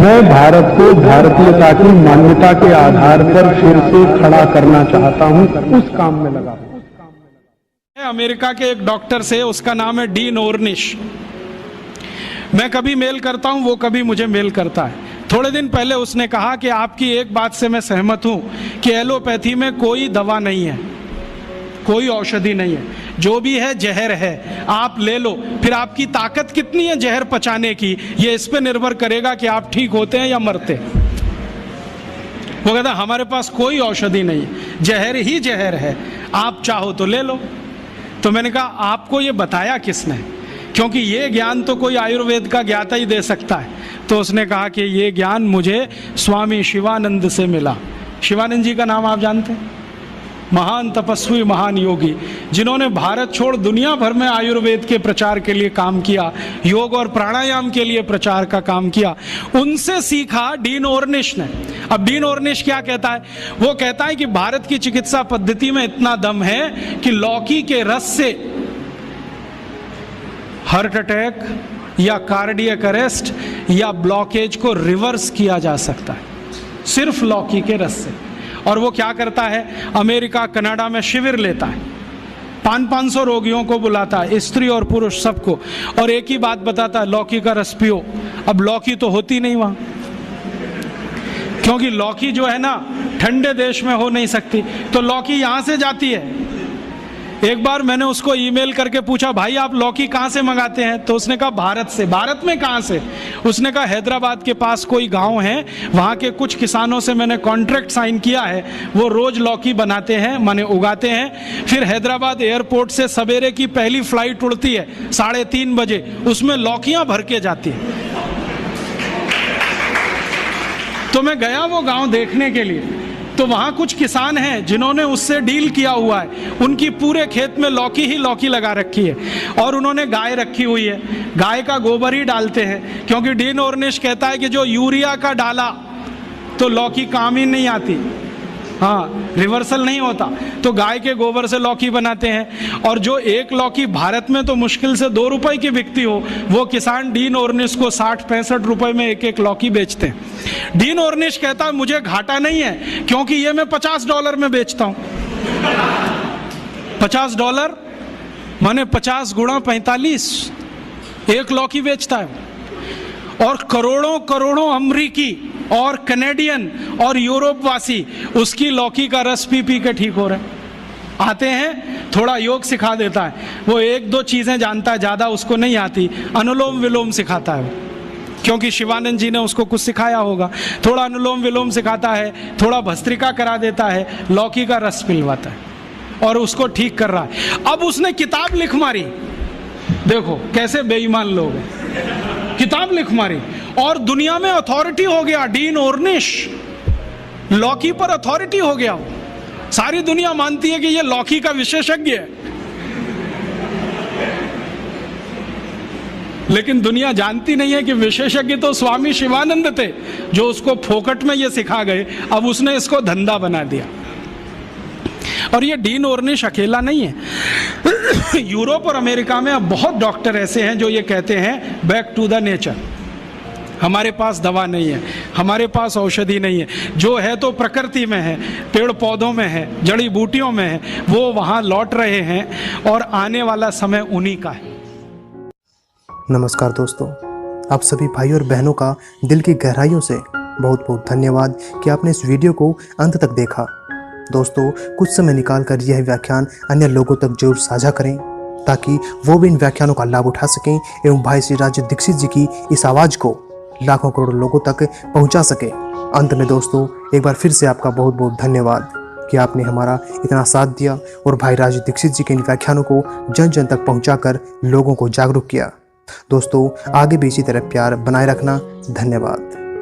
मैं भारत को भारतीयता की मान्यता के आधार पर फिर से खड़ा करना चाहता हूं, उस काम में लगा हूं। अमेरिका के एक डॉक्टर से, उसका नाम है डीन ऑर्निश। मैं कभी मेल करता हूं, वो कभी मुझे मेल करता है। थोड़े दिन पहले उसने कहा कि आपकी एक बात से मैं सहमत हूं कि एलोपैथी में कोई दवा नहीं है, कोई औषधि नहीं है, जो भी है जहर है, आप ले लो। फिर आपकी ताकत कितनी है जहर पचाने की, ये इस पे निर्भर करेगा कि आप ठीक होते हैं या मरते। वो कहता हमारे पास कोई औषधि नहीं है, जहर ही जहर है, आप चाहो तो ले लो। तो मैंने कहा आपको ये बताया किसने, क्योंकि ये ज्ञान तो कोई आयुर्वेद का ज्ञाता ही दे सकता है। तो उसने कहा कि ये ज्ञान मुझे स्वामी शिवानंद से मिला। शिवानंद जी का नाम आप जानते हैं? महान तपस्वी, महान योगी, जिन्होंने भारत छोड़ दुनिया भर में आयुर्वेद के प्रचार के लिए काम किया, योग और प्राणायाम के लिए प्रचार का काम किया। उनसे सीखा डीन ऑर्निश ने। अब डीन ऑर्निश क्या कहता है? वो कहता है कि भारत की चिकित्सा पद्धति में इतना दम है कि लौकी के रस से हार्ट अटैक या कार्डियक अरेस्ट या ब्लॉकेज को रिवर्स किया जा सकता है, सिर्फ लौकी के रस से। और वो क्या करता है, अमेरिका कनाडा में शिविर लेता है, 500 रोगियों को बुलाता है, स्त्री और पुरुष सबको, और एक ही बात बताता है, लौकी का रस पियो। अब लौकी तो होती नहीं वहाँ, क्योंकि लौकी जो है ना ठंडे देश में हो नहीं सकती, तो लौकी यहाँ से जाती है। एक बार मैंने उसको ईमेल करके पूछा, भाई आप लौकी कहाँ से मंगाते हैं? तो उसने कहा भारत से। भारत में कहाँ से? उसने कहा हैदराबाद के पास कोई गांव है, वहाँ के कुछ किसानों से मैंने कॉन्ट्रैक्ट साइन किया है, वो रोज लौकी बनाते हैं, माने उगाते हैं। फिर हैदराबाद एयरपोर्ट से सवेरे की पहली फ्लाइट उड़ती है 3:30 बजे, उसमें लौकियाँ भर के जाती है। तो मैं गया वो गाँव देखने के लिए, तो वहाँ कुछ किसान हैं जिन्होंने उससे डील किया हुआ है, उनकी पूरे खेत में लौकी ही लौकी लगा रखी है, और उन्होंने गाय रखी हुई है, गाय का गोबर ही डालते हैं, क्योंकि डीन ऑर्निश कहता है कि जो यूरिया का डाला तो लौकी काम ही नहीं आती, हाँ रिवर्सल नहीं होता, तो गाय के गोबर से लौकी बनाते हैं। और जो एक लौकी भारत में तो मुश्किल से 2 रुपए की बिकती हो, वो किसान डीन ऑर्निश को 60-65 रुपए में एक लौकी बेचते हैं। डीन ऑर्निश कहता है मुझे घाटा नहीं है, क्योंकि ये मैं $50 में बेचता हूं। $50 माने 50 गुणा 45, एक लौकी बेचता है। और करोड़ों करोड़ों अमरीकी और कनेडियन और यूरोप वासी उसकी लौकी का रस पी पी के ठीक हो रहे हैं। आते हैं, थोड़ा योग सिखा देता है, वो 1-2 चीज़ें जानता है, ज़्यादा उसको नहीं आती, अनुलोम विलोम सिखाता है वो, क्योंकि शिवानंद जी ने उसको कुछ सिखाया होगा। थोड़ा अनुलोम विलोम सिखाता है, थोड़ा भस्त्रिका करा देता है, लौकी का रस पिलवाता है और उसको ठीक कर रहा है। अब उसने किताब लिख मारी, देखो कैसे बेईमान लोग हैं, किताब लिख मारी और दुनिया में अथॉरिटी हो गया। डीन ऑर्निश लौकी पर अथॉरिटी हो गया, सारी दुनिया मानती है कि ये लौकी का विशेषज्ञ है। लेकिन दुनिया जानती नहीं है कि विशेषज्ञ तो स्वामी शिवानंद थे, जो उसको फोकट में ये सिखा गए, अब उसने इसको धंधा बना दिया। और ये डीन ऑर्निश अकेला नहीं है, यूरोप और अमेरिका में अब बहुत डॉक्टर ऐसे हैं जो ये कहते हैं बैक टू द नेचर, हमारे पास दवा नहीं है, हमारे पास औषधि नहीं है, जो है तो प्रकृति में है, पेड़ पौधों में है, जड़ी बूटियों में है, वो वहाँ लौट रहे हैं और आने वाला समय उन्हीं का है। नमस्कार दोस्तों, आप सभी भाई और बहनों का दिल की गहराइयों से बहुत बहुत धन्यवाद कि आपने इस वीडियो को अंत तक देखा। दोस्तों, कुछ समय निकालकर यह व्याख्यान अन्य लोगों तक जरूर साझा करें, ताकि वो भी इन व्याख्यानों का लाभ उठा सकें एवं भाई श्री राज दीक्षित जी की इस आवाज़ को लाखों करोड़ों लोगों तक पहुंचा सके। अंत में दोस्तों, एक बार फिर से आपका बहुत बहुत धन्यवाद कि आपने हमारा इतना साथ दिया और भाई राज दीक्षित जी के इन व्याख्यानों को जन जन तक पहुंचाकर लोगों को जागरूक किया। दोस्तों, आगे भी इसी तरह प्यार बनाए रखना। धन्यवाद।